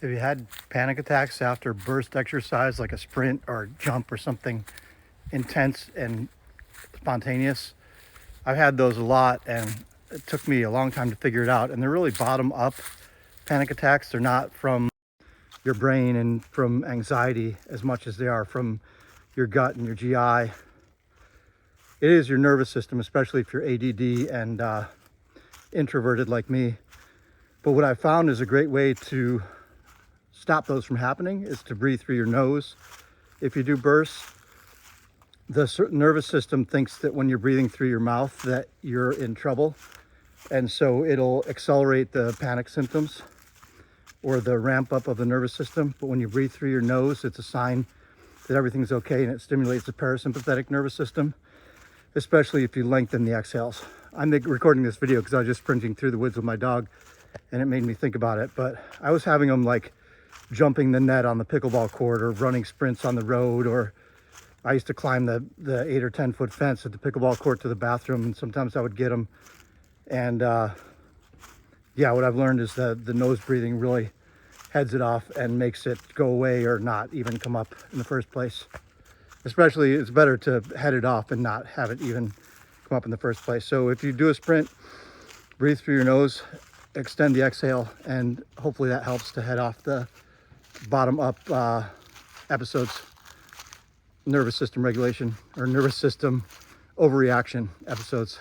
Have you had panic attacks after burst exercise, like a sprint or a jump or something intense and spontaneous? I've had those a lot, and it took me a long time to figure it out. And they're really bottom up panic attacks. They're not from your brain and from anxiety as much as they are from your gut and your GI. It is your nervous system, especially if you're ADD and introverted like me. But what I found is a great way to stop those from happening is to breathe through your nose. If you do bursts, the nervous system thinks that when you're breathing through your mouth that you're in trouble, and so it'll accelerate the panic symptoms or the ramp up of the nervous system. But when you breathe through your nose, it's a sign that everything's okay, and it stimulates the parasympathetic nervous system, especially if you lengthen the exhales. I'm recording this video because I was just sprinting through the woods with my dog, and it made me think about it. But I was having them like jumping the net on the pickleball court or running sprints on the road, or I used to climb the 8 or 10 foot fence at the pickleball court to the bathroom, and sometimes I would get them. And yeah, what I've learned is that the nose breathing really heads it off and makes it go away or not even come up in the first place. Especially, it's better to head it off and not have it even come up in the first place. So if you do a sprint, breathe through your nose, extend the exhale, and hopefully that helps to head off the bottom up episodes, nervous system regulation or nervous system overreaction episodes.